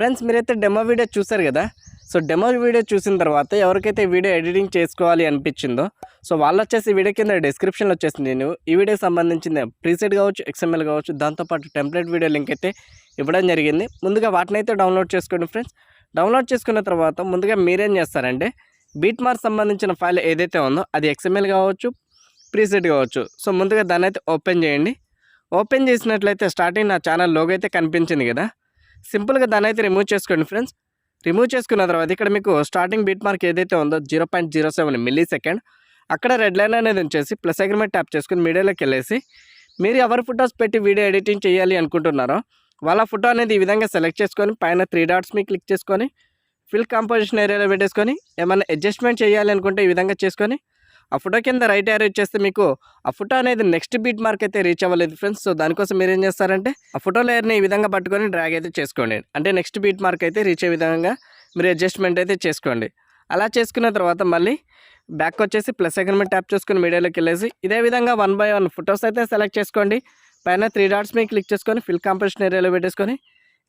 Friends మీరైతే demo video చూసారు కదా. సో డెమో వీడియో చూసిన తర్వాత ఎవరికైతే వీడియో ఎడిటింగ్ చేసుకోవాలి అనిపించిందో సో వాళ్ళు వచ్చేసి వీడియో కింద డిస్క్రిప్షన్లో వచ్చేసి నేను ఈ వీడియోకి సంబంధించిన ప్రీసెట్ కావచ్చు, XML కావచ్చు, దాంతోపాటు టెంప్లెట్ వీడియో లింక్ అయితే ఇవ్వడం జరిగింది. ముందుగా వాటిని అయితే డౌన్లోడ్ చేసుకోండి ఫ్రెండ్స్. డౌన్లోడ్ చేసుకున్న తర్వాత ముందుగా మీరేం చేస్తారంటే బీట్ మార్క్ సంబంధించిన ఫైల్ ఏదైతే ఉందో అది XML కావచ్చు, ప్రీసెట్ కావచ్చు. సో ముందుగా దాన్ని అయితే ఓపెన్ చేయండి. ఓపెన్ చేసినట్లయితే స్టార్టింగ్ నా ఛానల్ లోగో అయితే కనిపించింది కదా. సింపుల్గా దాన్ని అయితే రిమూవ్ చేసుకోండి ఫ్రెండ్స్. రిమూవ్ చేసుకున్న తర్వాత ఇక్కడ మీకు స్టార్టింగ్ బీట్ మార్క్ ఏదైతే ఉందో 0.07 మిల్లీ సెకండ్ అక్కడ రెడ్ లైన్ అనేది ఉంచేసి ప్లస్ ఐకాన్ మీద ట్యాప్ చేసుకుని మీడియాలోకి వెళ్ళేసి మీరు ఎవరి ఫొటోస్ పెట్టి వీడియో ఎడిటింగ్ చేయాలి అనుకుంటున్నారో వాళ్ళ ఫోటో అనేది ఈ విధంగా సెలెక్ట్ చేసుకొని పైన 3 డాట్స్ మీ క్లిక్ చేసుకొని ఫిల్ కాంపోజిషన్ ఏరియాలో పెట్టేసుకొని ఏమైనా అడ్జస్ట్మెంట్ చేయాలి అనుకుంటే ఈ విధంగా చేసుకొని ఆ ఫోటో కింద రైట్ యారో చేస్తే మీకు ఆ ఫోటో అనేది నెక్స్ట్ బీట్ మార్క్ అయితే రీచ్ అవ్వలేదు ఫ్రెండ్స్. సో దానికోసం మీరు ఏం చేస్తారంటే ఆ ఫోటో లేయర్ని ఈ విధంగా పట్టుకొని డ్రాగ్ అయితే చేసుకోండి. అంటే నెక్స్ట్ బీట్ మార్క్ అయితే రీచ్ అయ్యే విధంగా మీరు అడ్జస్ట్మెంట్ అయితే చేసుకోండి. అలా చేసుకున్న తర్వాత మళ్ళీ బ్యాక్ వచ్చేసి ప్లస్ ఐకాన్ మీద ట్యాప్ చేసుకుని మీడియాలోకి వెళ్ళేసి ఇదే విధంగా 1 by 1 ఫొటోస్ అయితే సెలెక్ట్ చేసుకోండి. పైన 3 డాట్స్ మీద క్లిక్ చేసుకొని ఫిల్ కాంపోజిషన్ ఏరియాలో పెట్టేసుకొని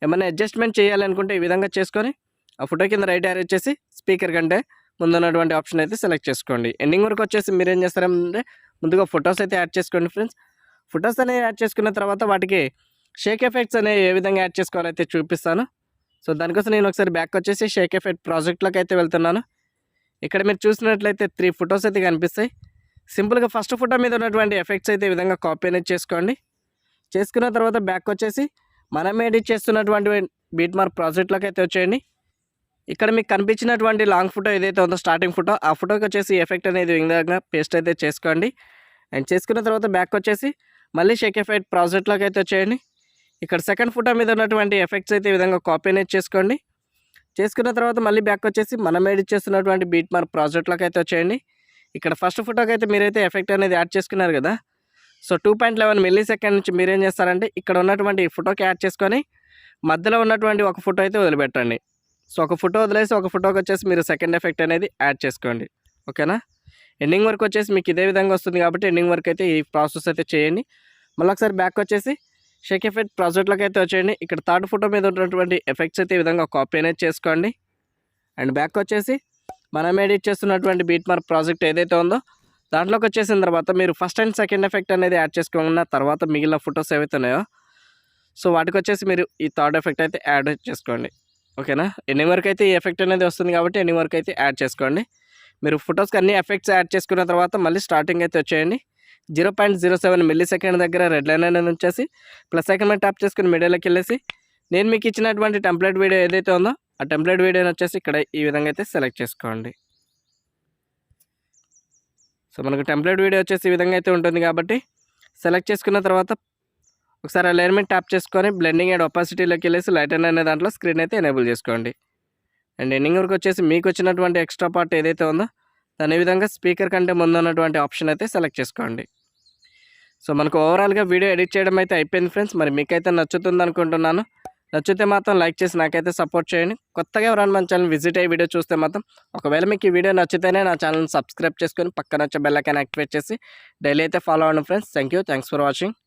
ఏమైనా అడ్జస్ట్మెంట్ చేయాలనుకుంటే ఈ విధంగా చేసుకొని ఆ ఫోటో కింద రైట్ యారో వచ్చేసి స్పీకర్ కంటే ముందున్నటువంటి ఆప్షన్ అయితే సెలెక్ట్ చేసుకోండి. ఎండింగ్ వరకు వచ్చేసి మీరు ఏం చేస్తారంటే ముందుగా ఫొటోస్ అయితే యాడ్ చేసుకోండి ఫ్రెండ్స్. ఫొటోస్ అనేవి యాడ్ చేసుకున్న తర్వాత వాటికి షేక్ ఎఫెక్ట్స్ అనేవి ఏ విధంగా యాడ్ చేసుకోవాలైతే చూపిస్తాను. సో దానికోసం నేను ఒకసారి బ్యాక్ వచ్చేసి షేక్ ఎఫెక్ట్ ప్రాజెక్ట్లోకి అయితే వెళ్తున్నాను. ఇక్కడ మీరు చూసినట్లయితే 3 ఫొటోస్ అయితే కనిపిస్తాయి. సింపుల్గా ఫస్ట్ ఫోటో మీద ఉన్నటువంటి ఎఫెక్ట్స్ అయితే ఈ విధంగా కాపీ అనేది చేసుకోండి. చేసుకున్న తర్వాత బ్యాక్ వచ్చేసి మనం ఎడిట్ చేస్తున్నటువంటి బీట్ మార్క్ ప్రాజెక్ట్లోకి అయితే వచ్చేయండి. ఇక్కడ మీకు కనిపించినటువంటి లాంగ్ ఫోటో ఏదైతే ఉందో స్టార్టింగ్ ఫోటో ఆ ఫోటోకి వచ్చేసి ఎఫెక్ట్ అనేది విధంగా పేస్ట్ అయితే చేసుకోండి. అండ్ చేసుకున్న తర్వాత బ్యాక్ వచ్చేసి మళ్ళీ షేక్ ఎఫెక్ట్ ప్రాజెక్ట్లోకి అయితే వచ్చేయండి. ఇక్కడ సెకండ్ ఫోటో మీద ఉన్నటువంటి ఎఫెక్ట్స్ అయితే ఈ విధంగా కాపీ అనేది చేసుకోండి. చేసుకున్న తర్వాత మళ్ళీ బ్యాక్ వచ్చేసి మనం ఎడిట్ చేస్తున్నటువంటి బీట్ మార్క్ ప్రాజెక్ట్లోకి అయితే వచ్చేయండి. ఇక్కడ ఫస్ట్ ఫోటోకి అయితే మీరైతే ఎఫెక్ట్ అనేది యాడ్ చేసుకున్నారు కదా. సో 2.11 మిల్లీ సెకండ్ నుంచి మీరేం చేస్తారంటే ఇక్కడ ఉన్నటువంటి ఫోటోకి యాడ్ చేసుకొని మధ్యలో ఉన్నటువంటి ఒక ఫోటో అయితే వదిలిపెట్టండి. సో ఒక ఫోటో వదిలేసి ఒక ఫోటోకి వచ్చేసి మీరు సెకండ్ ఎఫెక్ట్ అనేది యాడ్ చేసుకోండి. ఓకేనా. ఎండింగ్ వరకు వచ్చేసి మీకు ఇదే విధంగా వస్తుంది కాబట్టి ఎండింగ్ వరకు అయితే ఈ ప్రాసెస్ అయితే చేయండి. మళ్ళీ ఒకసారి బ్యాక్ వచ్చేసి షేక్ ఎఫెక్ట్ ప్రాజెక్ట్లోకి అయితే వచ్చేయండి. ఇక్కడ థర్డ్ ఫోటో మీద ఉన్నటువంటి ఎఫెక్ట్స్ అయితే ఈ విధంగా కాపీ అనేది చేసుకోండి. అండ్ బ్యాక్ వచ్చేసి మనం ఎడిట్ చేస్తున్నటువంటి బీట్ మార్క్ ప్రాజెక్ట్ ఏదైతే ఉందో దాంట్లోకి వచ్చేసిన తర్వాత మీరు ఫస్ట్ అండ్ సెకండ్ ఎఫెక్ట్ అనేది యాడ్ చేసుకున్న తర్వాత మిగిలిన ఫొటోస్ ఏవైతే ఉన్నాయో సో వాటికి వచ్చేసి మీరు ఈ థర్డ్ ఎఫెక్ట్ అయితే యాడ్ చేసుకోండి. ఓకేనా. ఎన్ని వరకు అయితే ఈ ఎఫెక్ట్ అనేది వస్తుంది కాబట్టి ఎన్ని వరకు అయితే యాడ్ చేసుకోండి. మీరు ఫొటోస్కి అన్ని ఎఫెక్ట్స్ యాడ్ చేసుకున్న తర్వాత మళ్ళీ స్టార్టింగ్ అయితే వచ్చేయండి. 0.07 మిల్లీ సెకండ్ దగ్గర రెడ్ లైన్ అనేది వచ్చేసి ప్లస్ ఐకాన్ మీద ట్యాప్ చేసుకుని మీడియాలోకి వెళ్ళేసి నేను మీకు ఇచ్చినటువంటి టెంప్లెట్ వీడియో ఏదైతే ఉందో ఆ టెంప్లెట్ వీడియోని వచ్చేసి ఇక్కడ ఈ విధంగా అయితే సెలెక్ట్ చేసుకోండి. సో మనకు టెంప్లెట్ వీడియో వచ్చేసి ఈ విధంగా అయితే ఉంటుంది కాబట్టి సెలెక్ట్ చేసుకున్న తర్వాత ఒకసారి అలైన్మెంట్ ట్యాప్ చేసుకొని బ్లెండింగ్ అండ్ ఒపాసిటీలోకి వెళ్ళేసి లైట్ అనే దాంట్లో స్క్రీన్ అయితే ఎనేబుల్ చేసుకోండి. అండ్ ఎండింగ్ వరకు వచ్చేసి మీకు వచ్చినటువంటి ఎక్స్ట్రా పార్ట్ ఏదైతే ఉందో దాని విధంగా స్పీకర్ కంటే ముందు ఉన్నటువంటి ఆప్షన్ అయితే సెలెక్ట్ చేసుకోండి. సో మనకు ఓవరాల్గా వీడియో ఎడిట్ చేయడం అయితే అయిపోయింది ఫ్రెండ్స్. మరి మీకైతే నచ్చుతుంది అనుకుంటున్నాను. నచ్చితే మాత్రం లైక్ చేసి నాకైతే సపోర్ట్ చేయండి. కొత్తగా ఎవరైనా మన ఛానల్ విజిట్ అయ్యి వీడియో చూస్తే మాత్రం ఒకవేళ మీకు ఈ వీడియో నచ్చితేనే నా ఛానల్ని సబ్స్క్రైబ్ చేసుకొని పక్కన వచ్చే బెల్ ఐకాన్ యాక్టివేట్ చేసి డైలీ అయితే ఫాలో అవ్వండి ఫ్రెండ్స్. Thanks for watching.